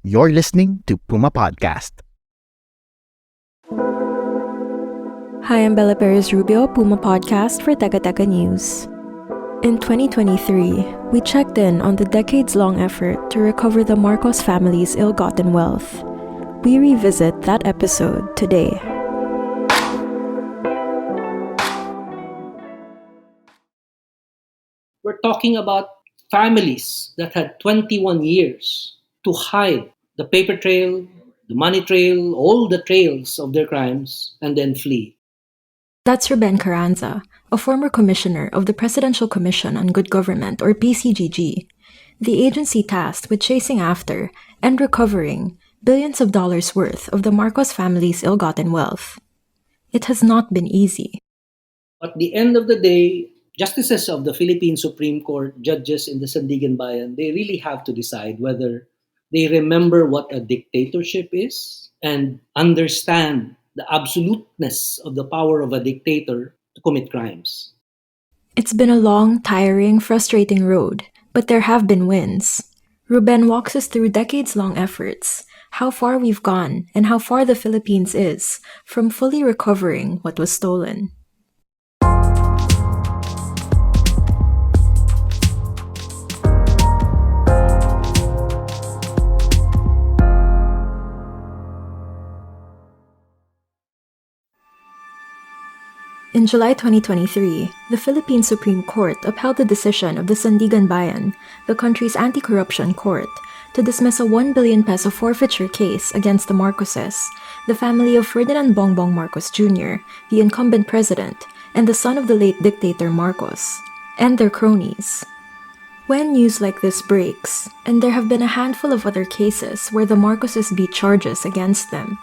You're listening to Puma Podcast. Hi, I'm Bella Perez Rubio, Puma Podcast for Teka Teka News. In 2023, we checked in on the decades-long effort to recover the Marcos family's ill-gotten wealth. We revisit that episode today. We're talking about families that had 21 years to hide the paper trail, the money trail, all the trails of their crimes, and then flee. That's Ruben Carranza, a former commissioner of the Presidential Commission on Good Government, or PCGG, the agency tasked with chasing after and recovering billions of dollars worth of the Marcos family's ill-gotten wealth. It has not been easy. At the end of the day, justices of the Philippine Supreme Court, judges in the Sandigan Bayan, they really have to decide whether they remember what a dictatorship is and understand the absoluteness of the power of a dictator to commit crimes. It's been a long, tiring, frustrating road, but there have been wins. Ruben walks us through decades-long efforts, how far we've gone, and how far the Philippines is from fully recovering what was stolen. In July 2023, the Philippine Supreme Court upheld the decision of the Sandigan Bayan, the country's anti-corruption court, to dismiss a 1 billion peso forfeiture case against the Marcoses, the family of Ferdinand Bongbong Marcos Jr., the incumbent president, and the son of the late dictator Marcos, and their cronies. When news like this breaks, and there have been a handful of other cases where the Marcoses beat charges against them,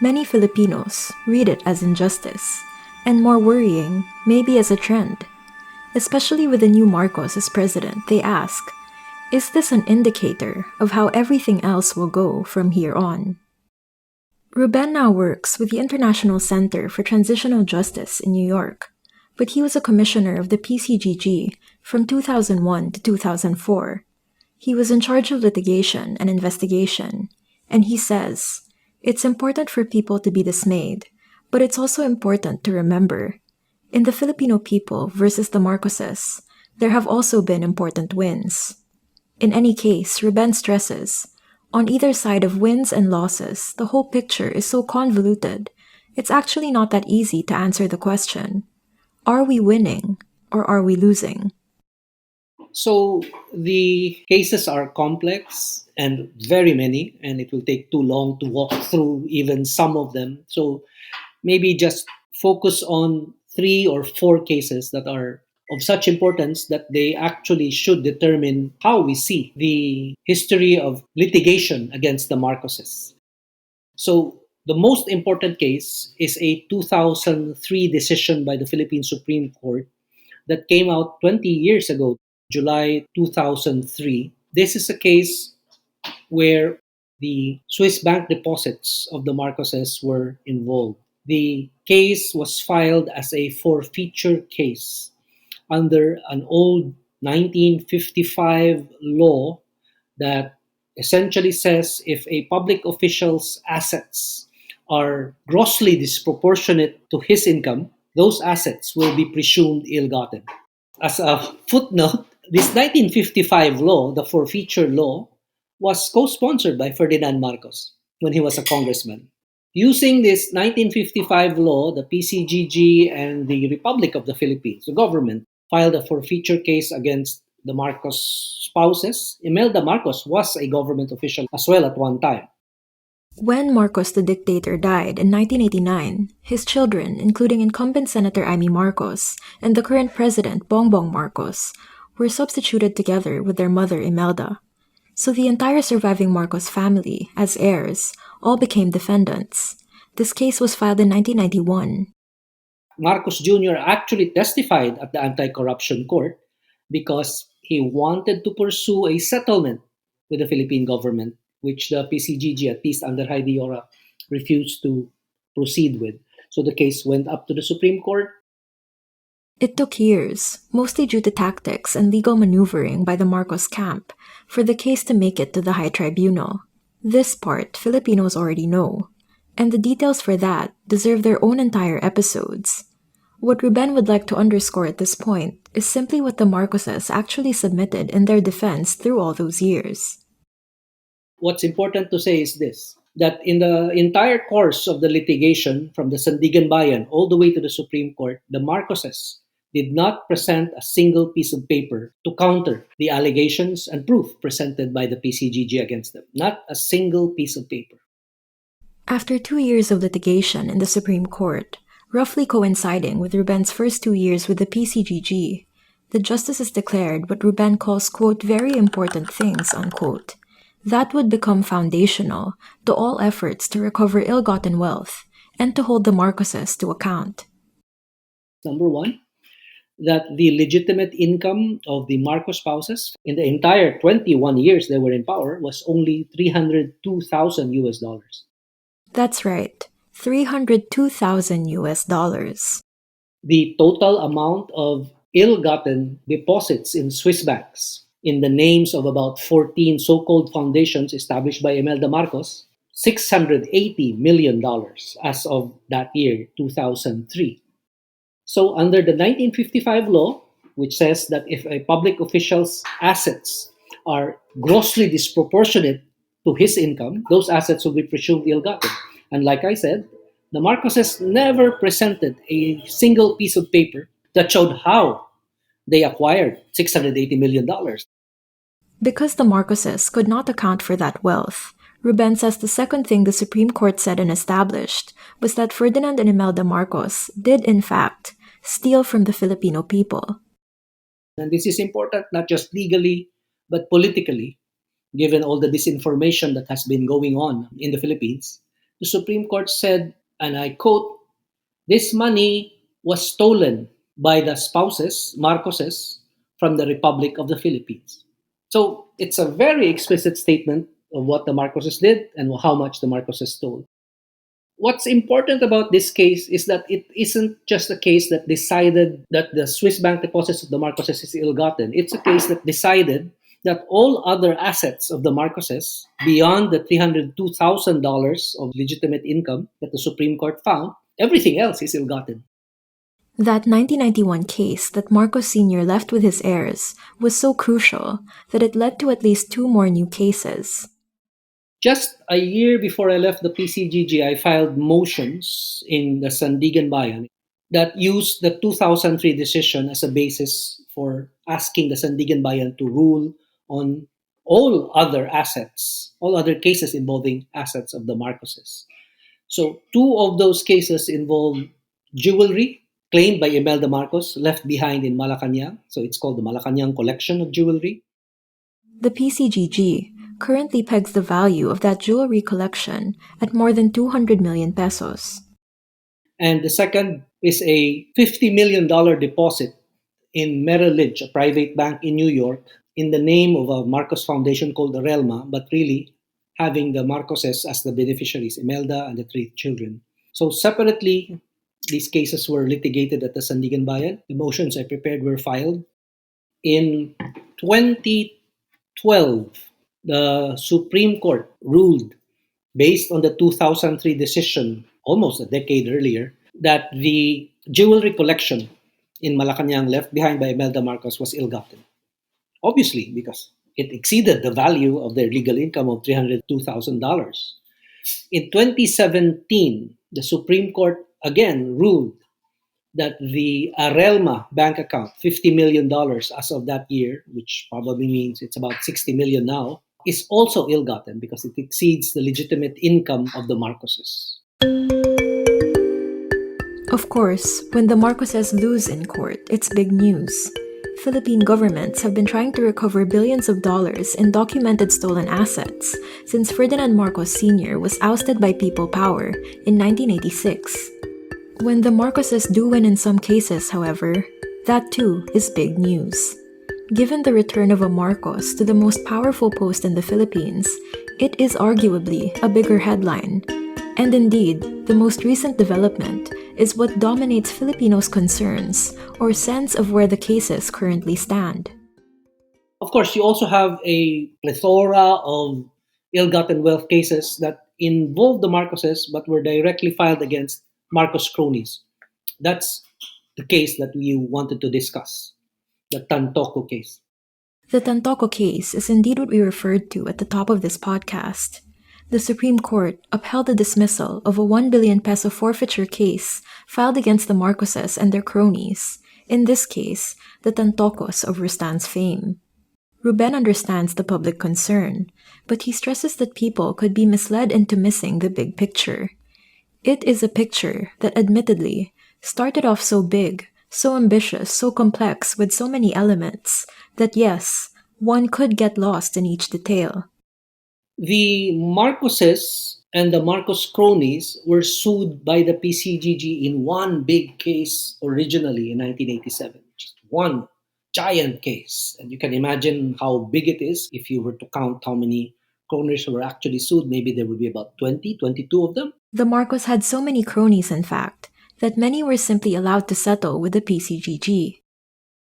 many Filipinos read it as injustice. And more worrying, maybe as a trend. Especially with the new Marcos as president, they ask, is this an indicator of how everything else will go from here on? Ruben now works with the International Center for Transitional Justice in New York, but he was a commissioner of the PCGG from 2001 to 2004. He was in charge of litigation and investigation, and he says, it's important for people to be dismayed, but it's also important to remember, in the Filipino people versus the Marcoses, there have also been important wins. In any case, Ruben stresses, on either side of wins and losses, the whole picture is so convoluted, it's actually not that easy to answer the question, are we winning or are we losing? So the cases are complex and very many, and it will take too long to walk through even some of them. So maybe just focus on 3 or 4 cases that are of such importance that they actually should determine how we see the history of litigation against the Marcoses. So the most important case is a 2003 decision by the Philippine Supreme Court that came out 20 years ago, July 2003. This is a case where the Swiss bank deposits of the Marcoses were involved. The case was filed as a forfeiture case under an old 1955 law that essentially says if a public official's assets are grossly disproportionate to his income, those assets will be presumed ill-gotten. As a footnote, this 1955 law, the forfeiture law, was co-sponsored by Ferdinand Marcos when he was a congressman. Using this 1955 law, the PCGG and the Republic of the Philippines, the government, filed a forfeiture case against the Marcos spouses. Imelda Marcos was a government official as well at one time. When Marcos the dictator died in 1989, his children, including incumbent Senator Amy Marcos and the current president Bongbong Marcos, were substituted together with their mother Imelda. So the entire surviving Marcos family, as heirs, all became defendants. This case was filed in 1991. Marcos Jr. actually testified at the anti-corruption court because he wanted to pursue a settlement with the Philippine government, which the PCGG, at least under Heidi Yora, refused to proceed with. So the case went up to the Supreme Court. It took years, mostly due to tactics and legal maneuvering by the Marcos camp, for the case to make it to the High Tribunal. This part Filipinos already know, and the details for that deserve their own entire episodes. What Ruben would like to underscore at this point is simply what the Marcoses actually submitted in their defense through all those years. What's important to say is this, that in the entire course of the litigation from the Sandigan Bayan all the way to the Supreme Court, the Marcoses did not present a single piece of paper to counter the allegations and proof presented by the PCGG against them. Not a single piece of paper. After 2 years of litigation in the Supreme Court, roughly coinciding with Ruben's first 2 years with the PCGG, the justices declared what Ruben calls, quote, very important things, unquote, that would become foundational to all efforts to recover ill-gotten wealth and to hold the Marcoses to account. Number one, that the legitimate income of the Marcos spouses in the entire 21 years they were in power was only 302,000 US dollars. That's right, 302,000 US dollars. The total amount of ill-gotten deposits in Swiss banks in the names of about 14 so-called foundations established by Imelda Marcos, $680 million as of that year, 2003. So under the 1955 law, which says that if a public official's assets are grossly disproportionate to his income, those assets will be presumed ill-gotten. And like I said, the Marcoses never presented a single piece of paper that showed how they acquired $680 million. Because the Marcoses could not account for that wealth, Ruben says the second thing the Supreme Court said and established was that Ferdinand and Imelda Marcos did, in fact, steal from the Filipino people. And this is important not just legally, but politically, given all the disinformation that has been going on in the Philippines. The Supreme Court said, and I quote, this money was stolen by the spouses, Marcoses, from the Republic of the Philippines. So it's a very explicit statement of what the Marcoses did and how much the Marcoses stole. What's important about this case is that it isn't just a case that decided that the Swiss bank deposits of the Marcoses is ill-gotten. It's a case that decided that all other assets of the Marcoses, beyond the $302,000 of legitimate income that the Supreme Court found, everything else is ill-gotten. That 1991 case that Marcos Sr. left with his heirs was so crucial that it led to at least 2 more new cases. Just a year before I left the PCGG, I filed motions in the Sandigan Bayan that used the 2003 decision as a basis for asking the Sandigan Bayan to rule on all other assets, all other cases involving assets of the Marcoses. So 2 of those cases involve jewelry claimed by Imelda Marcos left behind in Malacanang. So it's called the Malacanang collection of jewelry. The PCGG currently pegs the value of that jewelry collection at more than 200 million pesos. And the second is a $50 million deposit in Merrill Lynch, a private bank in New York, in the name of a Marcos foundation called the Relma, but really having the Marcoses as the beneficiaries, Imelda and the 3 children. So separately, these cases were litigated at the Sandigan Bayan. The motions I prepared were filed. In 2012, the Supreme Court ruled, based on the 2003 decision, almost a decade earlier, that the jewelry collection in Malacanang left behind by Imelda Marcos was ill-gotten. Obviously, because it exceeded the value of their legal income of $302,000. In 2017, the Supreme Court again ruled that the Arelma bank account, $50 million as of that year, which probably means it's about $60 million now, is also ill-gotten because it exceeds the legitimate income of the Marcoses. Of course, when the Marcoses lose in court, it's big news. Philippine governments have been trying to recover billions of dollars in documented stolen assets since Ferdinand Marcos Sr. was ousted by People Power in 1986. When the Marcoses do win in some cases, however, that too is big news. Given the return of a Marcos to the most powerful post in the Philippines, it is arguably a bigger headline. And indeed, the most recent development is what dominates Filipinos' concerns or sense of where the cases currently stand. Of course, you also have a plethora of ill-gotten wealth cases that involved the Marcoses but were directly filed against Marcos cronies. That's the case that we wanted to discuss, the Tantoco case. The Tantoco case is indeed what we referred to at the top of this podcast. The Supreme Court upheld the dismissal of a 1 billion peso forfeiture case filed against the Marcoses and their cronies, in this case, the Tantocos of Rustan's fame. Ruben understands the public concern, but he stresses that people could be misled into missing the big picture. It is a picture that, admittedly, started off so big, so ambitious, so complex, with so many elements, that yes, one could get lost in each detail. The Marcoses and the Marcos cronies were sued by the PCGG in one big case originally in 1987. Just one giant case. And you can imagine how big it is if you were to count how many cronies were actually sued. Maybe there would be about 20, 22 of them. The Marcos had so many cronies, in fact, that many were simply allowed to settle with the PCGG.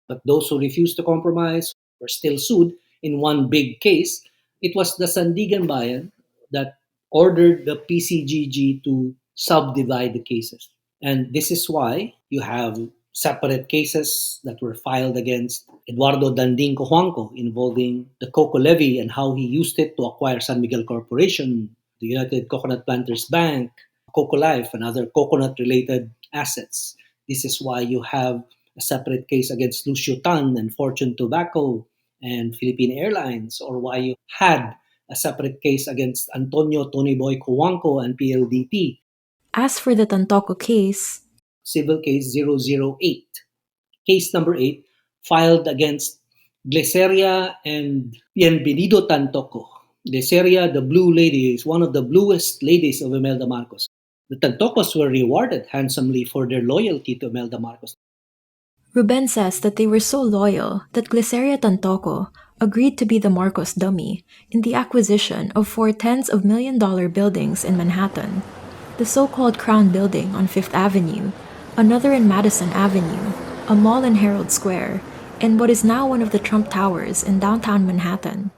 But those who refused to compromise were still sued in one big case. It was the Sandigan Bayan that ordered the PCGG to subdivide the cases. And this is why you have separate cases that were filed against Eduardo Danding Cojuangco involving the cocoa levy and how he used it to acquire San Miguel Corporation, the United Coconut Planters Bank, Coco Life, and other coconut-related assets. This is why you have a separate case against Lucio Tan and Fortune Tobacco and Philippine Airlines, or why you had a separate case against Antonio Tony Boy Cojuangco and PLDT. As for the Tantoco case, Civil Case 008, Case number 8, filed against Glyceria and Bienvenido Tantoco. Glyceria, the blue lady, is one of the bluest ladies of Imelda Marcos. The Tantocos were rewarded handsomely for their loyalty to Imelda Marcos. Ruben says that they were so loyal that Glyceria Tantoco agreed to be the Marcos dummy in the acquisition of 4 tens of million-dollar buildings in Manhattan, the so-called Crown Building on Fifth Avenue, another in Madison Avenue, a mall in Herald Square, and what is now one of the Trump Towers in downtown Manhattan.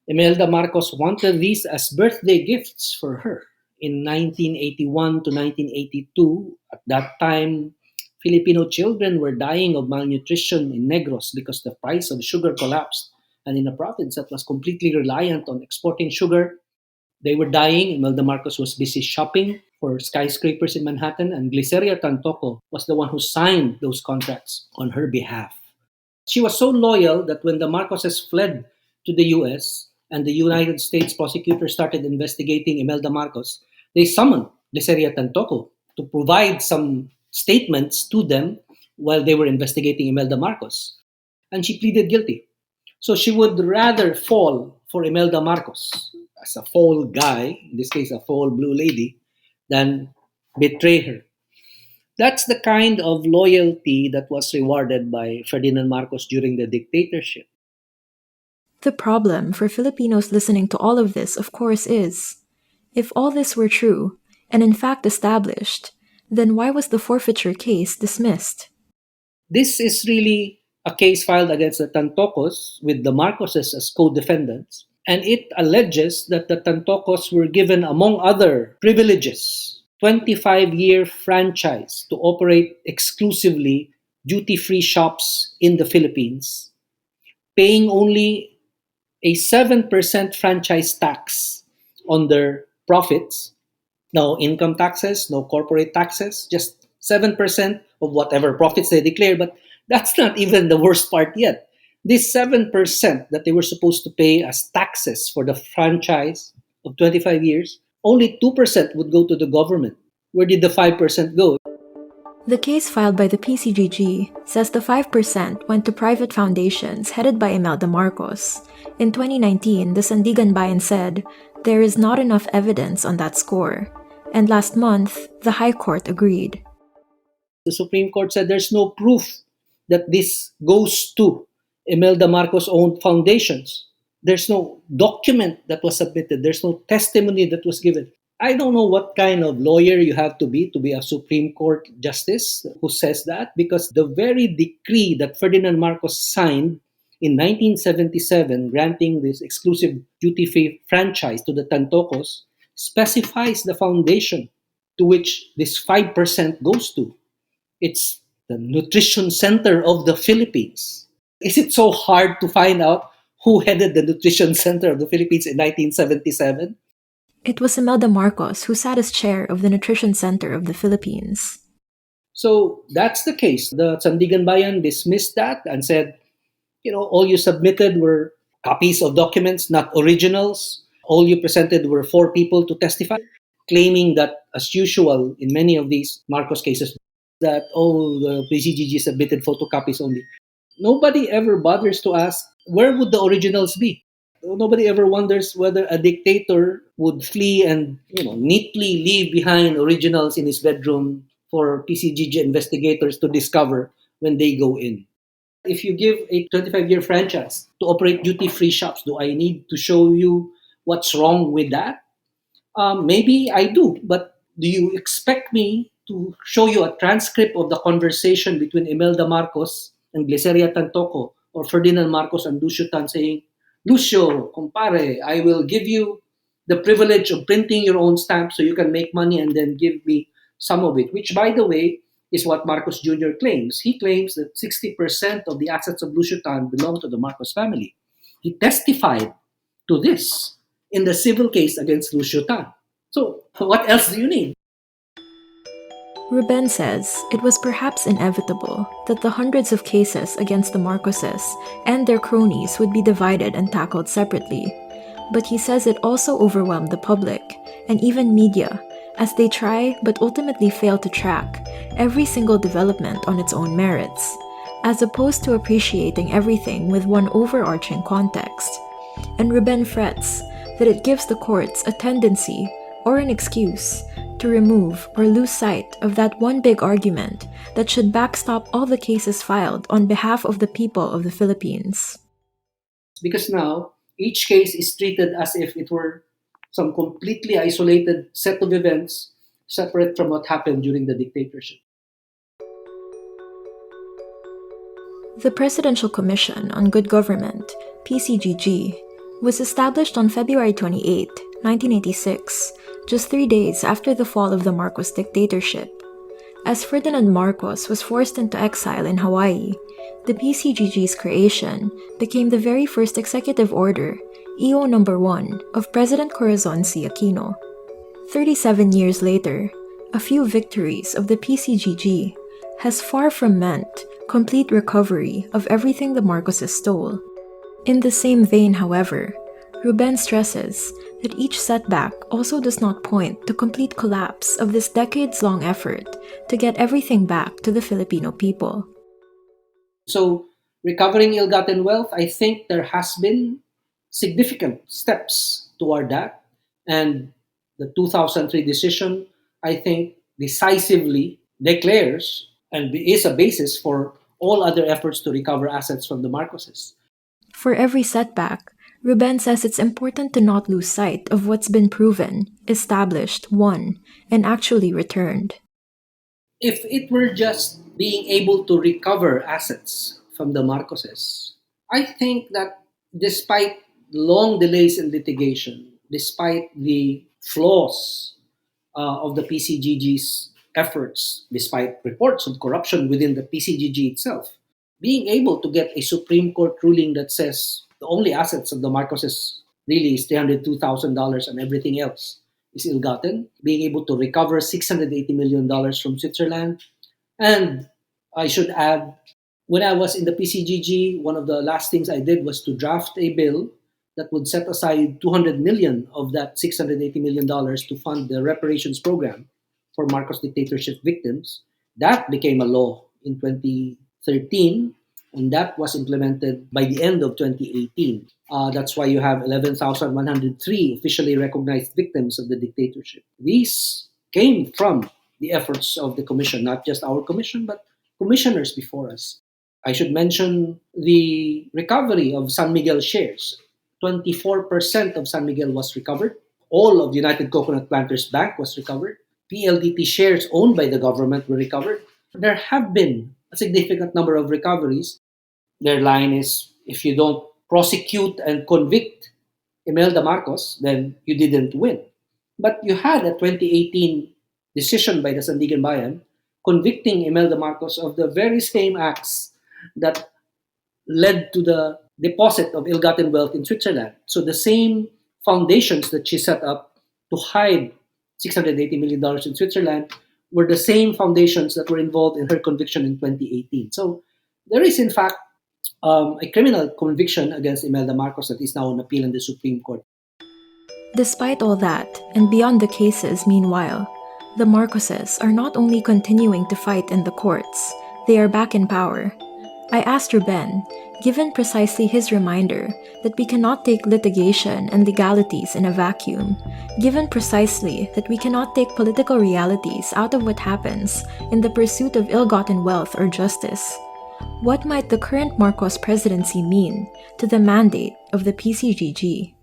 Imelda Marcos wanted these as birthday gifts for her. In 1981 to 1982, at that time, Filipino children were dying of malnutrition in Negros because the price of sugar collapsed. And in a province that was completely reliant on exporting sugar, they were dying. Imelda Marcos was busy shopping for skyscrapers in Manhattan, and Glyceria Tantoco was the one who signed those contracts on her behalf. She was so loyal that when the Marcoses fled to the US and the United States prosecutors started investigating Imelda Marcos, they summoned Glyceria Tantoco to provide some statements to them while they were investigating Imelda Marcos. And she pleaded guilty. So she would rather fall for Imelda Marcos as a fall guy, in this case a fall blue lady, than betray her. That's the kind of loyalty that was rewarded by Ferdinand Marcos during the dictatorship. The problem for Filipinos listening to all of this, of course, is if all this were true, and in fact established, then why was the forfeiture case dismissed? This is really a case filed against the Tantocos with the Marcoses as co-defendants, and it alleges that the Tantocos were given, among other privileges, 25-year franchise to operate exclusively duty-free shops in the Philippines, paying only a 7% franchise tax on their profits. No income taxes, no corporate taxes, just 7% of whatever profits they declare. But that's not even the worst part yet. This 7% that they were supposed to pay as taxes for the franchise of 25 years, only 2% would go to the government. Where did the 5% go? The case filed by the PCGG says the 5% went to private foundations headed by Imelda Marcos. In 2019, the Sandigan Bayan said there is not enough evidence on that score. And last month, the High Court agreed. The Supreme Court said there's no proof that this goes to Imelda Marcos' owned foundations. There's no document that was submitted. There's no testimony that was given. I don't know what kind of lawyer you have to be a Supreme Court justice who says that, because the very decree that Ferdinand Marcos signed in 1977 granting this exclusive duty-free franchise to the Tantocos specifies the foundation to which this 5% goes to. It's the nutrition center of the Philippines. Is it so hard to find out who headed the nutrition center of the Philippines in 1977? It was Imelda Marcos who sat as chair of the Nutrition Center of the Philippines. So that's the case. The Sandigan Bayan dismissed that and said, all you submitted were copies of documents, not originals. All you presented were four people to testify, claiming that, as usual in many of these Marcos cases, that, the PCGG submitted photocopies only. Nobody ever bothers to ask, where would the originals be? Nobody ever wonders whether a dictator would flee and neatly leave behind originals in his bedroom for PCGG investigators to discover when they go in. If you give a 25-year franchise to operate duty-free shops, do I need to show you what's wrong with that? Maybe I do, but do you expect me to show you a transcript of the conversation between Imelda Marcos and Gliceria Tantoco or Ferdinand Marcos and Lucio Tan saying, Lucio, compare, I will give you the privilege of printing your own stamp so you can make money and then give me some of it, which, by the way, is what Marcos Jr. claims. He claims that 60% of the assets of Lucio Tan belong to the Marcos family. He testified to this in the civil case against Lucio Tan. So, what else do you need? Ruben says it was perhaps inevitable that the hundreds of cases against the Marcoses and their cronies would be divided and tackled separately. But he says it also overwhelmed the public and even media as they try but ultimately fail to track every single development on its own merits, as opposed to appreciating everything with one overarching context. And Ruben frets that it gives the courts a tendency or an excuse to remove or lose sight of that one big argument that should backstop all the cases filed on behalf of the people of the Philippines. Because now, each case is treated as if it were some completely isolated set of events separate from what happened during the dictatorship. The Presidential Commission on Good Government, PCGG, was established on February 28, 1986, just 3 days after the fall of the Marcos dictatorship. As Ferdinand Marcos was forced into exile in Hawaii, the PCGG's creation became the very first executive order, EO No. 1, of President Corazon C. Aquino. 37 years later, a few victories of the PCGG has far from meant complete recovery of everything the Marcoses stole. In the same vein, however, Ruben stresses that each setback also does not point to complete collapse of this decades-long effort to get everything back to the Filipino people. So, recovering ill-gotten wealth, I think there has been significant steps toward that. And the 2003 decision, I think, decisively declares and is a basis for all other efforts to recover assets from the Marcoses. For every setback, Ruben says it's important to not lose sight of what's been proven, established, won, and actually returned. If it were just being able to recover assets from the Marcoses, I think that despite long delays in litigation, despite the flaws of the PCGG's efforts, despite reports of corruption within the PCGG itself, being able to get a Supreme Court ruling that says the only assets of the Marcoses really is $302,000 and everything else is ill-gotten, being able to recover $680 million from Switzerland. And I should add, when I was in the PCGG, one of the last things I did was to draft a bill that would set aside $200 million of that $680 million to fund the reparations program for Marcos dictatorship victims. That became a law in 2013, and that was implemented by the end of 2018. That's why you have 11,103 officially recognized victims of the dictatorship. These came from the efforts of the commission, not just our commission, but commissioners before us. I should mention the recovery of San Miguel shares. 24% of San Miguel was recovered. All of United Coconut Planters Bank was recovered. PLDT shares owned by the government were recovered. There have been a significant number of recoveries. Their line is, if you don't prosecute and convict Imelda Marcos, then you didn't win. But you had a 2018 decision by the Sandigan Bayan convicting Imelda Marcos of the very same acts that led to the deposit of ill-gotten wealth in Switzerland. So the same foundations that she set up to hide $680 million in Switzerland were the same foundations that were involved in her conviction in 2018. So there is, in fact, a criminal conviction against Imelda Marcos that is now on appeal in the Supreme Court. Despite all that, and beyond the cases, meanwhile, the Marcoses are not only continuing to fight in the courts, they are back in power. I asked Ruben, given precisely his reminder that we cannot take litigation and legalities in a vacuum, given precisely that we cannot take political realities out of what happens in the pursuit of ill-gotten wealth or justice, what might the current Marcos presidency mean to the mandate of the PCGG?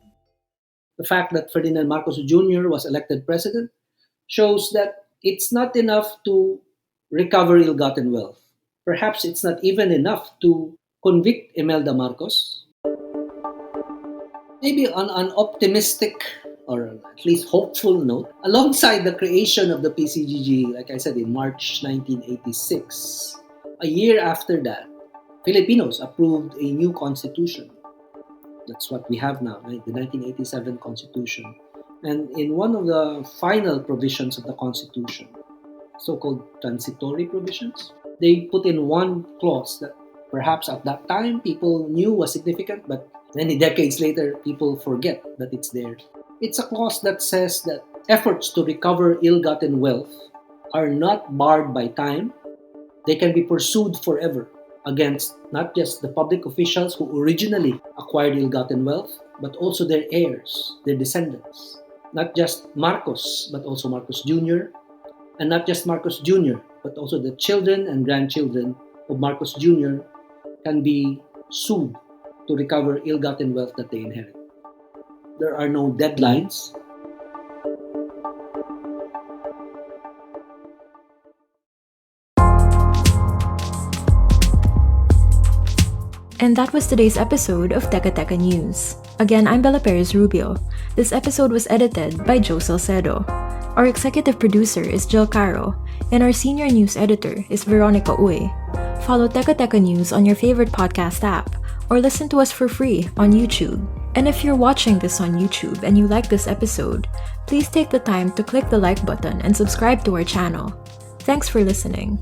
The fact that Ferdinand Marcos Jr. was elected president shows that it's not enough to recover ill-gotten wealth. Perhaps it's not even enough to convict Imelda Marcos. Maybe on an optimistic or at least hopeful note, alongside the creation of the PCGG, like I said, in March 1986, a year after that, Filipinos approved a new constitution. That's what we have now, right? The 1987 Constitution. And in one of the final provisions of the Constitution, so-called transitory provisions, they put in one clause that perhaps at that time people knew was significant, but many decades later people forget that it's there. It's a clause that says that efforts to recover ill-gotten wealth are not barred by time. They can be pursued forever against not just the public officials who originally acquired ill-gotten wealth, but also their heirs, their descendants. Not just Marcos, but also Marcos Jr., and not just Marcos Jr., but also the children and grandchildren of Marcos Jr. can be sued to recover ill-gotten wealth that they inherit. There are no deadlines. And that was today's episode of Teka Teka News. Again, I'm Bella Perez Rubio. This episode was edited by Joe Salcedo. Our executive producer is Jill Caro, and our senior news editor is Veronica Uy. Follow Teka Teka News on your favorite podcast app, or listen to us for free on YouTube. And if you're watching this on YouTube and you like this episode, please take the time to click the like button and subscribe to our channel. Thanks for listening.